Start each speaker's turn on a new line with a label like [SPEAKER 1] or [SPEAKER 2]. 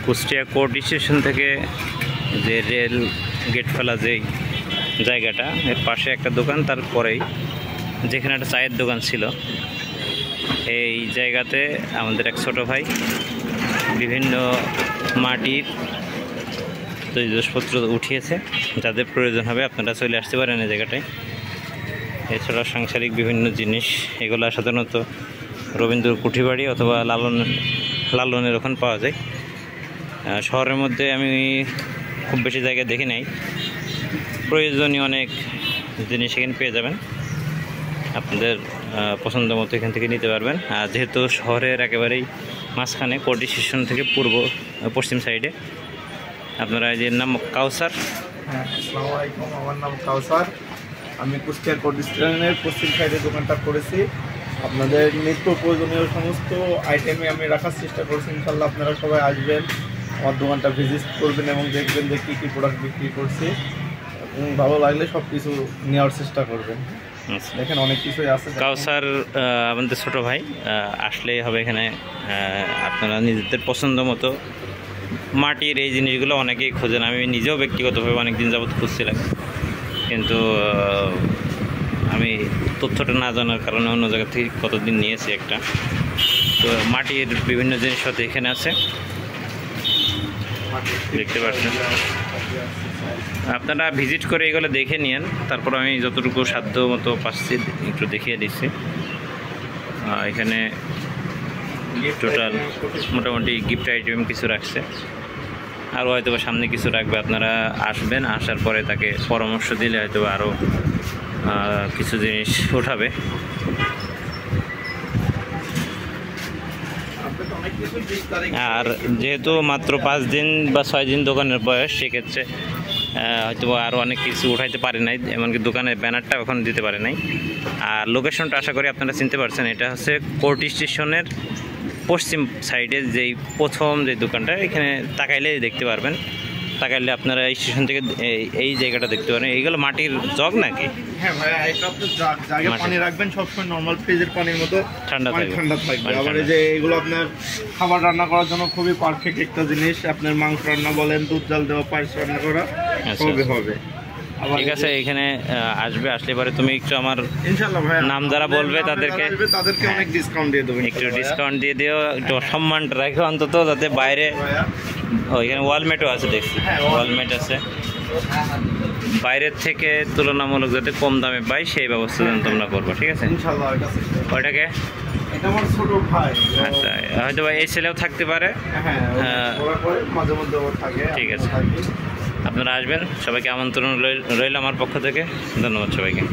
[SPEAKER 1] Kushtia court station থেকে যে rail gate ফেলা যেই জায়গাটা, এর পাশে একটা দোকান, তারপরেই যেখানে একটা চায়ের দোকান ছিল, এই জায়গাতে আমাদের এক ছোটো ভাই বিভিন্ন মাটির তৈরি জিনিসপত্র উঠিয়েছে। যাদের প্রয়োজন হবে আপনারা চলে আসতে পারেন এই জায়গাটায়। এছাড়া সাংসারিক বিভিন্ন জিনিস, এগুলো সাধারণত রবীন্দ্র কুঠিবাড়ি অথবা লালনের ওখানে পাওয়া যায়। শহরের মধ্যে আমি খুব বেশি জায়গায় দেখি নাই। প্রয়োজনীয় অনেক জিনিস এখানে পেয়ে যাবেন, আপনাদের পছন্দ মতো এখান থেকে নিতে পারবেন। আর যেহেতু শহরের একেবারেই মাঝখানে, কোর্ট স্টেশন থেকে পশ্চিম সাইডে, আপনারা যে নাম কাউসার।
[SPEAKER 2] হ্যাঁ, আসসালামু আলাইকুম, আমার নাম কাউসার। আমি কুষ্টিয়ার কোর্ট স্টেশনের পশ্চিম সাইডে দোকানটা করেছি। আপনাদের নিত্য প্রয়োজনীয় সমস্ত আইটেমে আমি রাখার চেষ্টা করছি। ইনশাল্লাহ আপনারা সবাই আসবেন, আমার দোকানটা ভিজিট করবেন এবং দেখবেন যে কী কী প্রোডাক্ট বিক্রি করছি, এবং ভালো লাগলে সব কিছু নেওয়ার চেষ্টা করবেন। দেখেন অনেক কিছুই আছে।
[SPEAKER 1] কাউসার আমাদের ছোটো ভাই, আসলেই হবে এখানে। আপনারা নিজেদের পছন্দ মতো মাটির এই জিনিসগুলো অনেকেই খোঁজেন, আমি নিজেও ব্যক্তিগতভাবে অনেক দিন যাবত খুঁজছিলাম, কিন্তু আমি তথ্যটা না জানার কারণে অন্য জায়গা থেকে কতদিন নিয়েছি একটা। তো মাটির বিভিন্ন জিনিসপত্র এখানে আছে, দেখতে পাচ্ছেন। আপনারা ভিজিট করে এগুলো দেখে নিন, তারপর আমি যতটুকু সাধ্য মতো পাচ্ছি একটু দেখিয়ে দিচ্ছি। এখানে টোটাল মোটামুটি গিফট আইটেম কিছু রাখছে, আরও হয়তো সামনে কিছু রাখবে। আপনারা আসবেন, আসার পরে তাকে পরামর্শ দিলে হয়তো আরও কিছু জিনিস উঠাবে। আর যেহেতু মাত্র 5 দিন বা 6 দিন দোকানের বয়স, সেক্ষেত্রে হয়তো আরও অনেক কিছু উঠাইতে পারে নাই, এমনকি দোকানের ব্যানারটা এখন দিতে পারে নাই। আর লোকেশনটা আশা করি আপনারা চিনতে পারছেন, এটা হচ্ছে কোর্ট স্টেশনের পশ্চিম সাইডে যেই প্রথম যে দোকানটা, এখানে তাকাইলেই দেখতে পারবেন। তাকাইলে আপনারা এই স্টেশন থেকে এই জায়গাটা দেখতে পারেন। এইগুলো মাটির জগ নাকি?
[SPEAKER 2] হ্যাঁ ভাই, এটা আপনি জায়গায় পানি রাখবেন সবসময় নর্মাল ফ্রিজের পানির মতো ঠান্ডা থাকবে। আবার এই যে এগুলো আপনার খাবার রান্না করার জন্য খুবই পারফেক্ট একটা জিনিস। আপনার মাংস রান্না বলেন, দুধ জাল দেওয়া, পায়েস রান্না করা সবই হবে।
[SPEAKER 1] ঠিক আছে, এখানে আসলে পরে তুমি একটু আমার
[SPEAKER 2] ইনশাআল্লাহ ভাই
[SPEAKER 1] নাম যারা বলবে তাদেরকে
[SPEAKER 2] অনেক ডিসকাউন্ট দিয়ে দেবেন।
[SPEAKER 1] একটু ডিসকাউন্ট দিয়ে দিও, একটু সম্মানটা রাখো অন্তত, যাতে বাইরে ওইখানে ওয়ালমেটও আছে, দেখছি ওয়ালমেট আছে, বাইরের থেকে তুলনামূলক যাতে কম দামে পাই সেই ব্যবস্থা তোমরা করবো। ঠিক আছে,
[SPEAKER 2] ইনশাআল্লাহ।
[SPEAKER 1] ওইটাকে
[SPEAKER 2] আমার ছোট ভাই,
[SPEAKER 1] আচ্ছা, হয়তো এই ছেলেও থাকতে পারে।
[SPEAKER 2] মাঝে মধ্যে থাকে।
[SPEAKER 1] ঠিক আছে, আপনারা আসবেন, সবাইকে আমন্ত্রণ রইল আমার পক্ষ থেকে। ধন্যবাদ সবাইকে।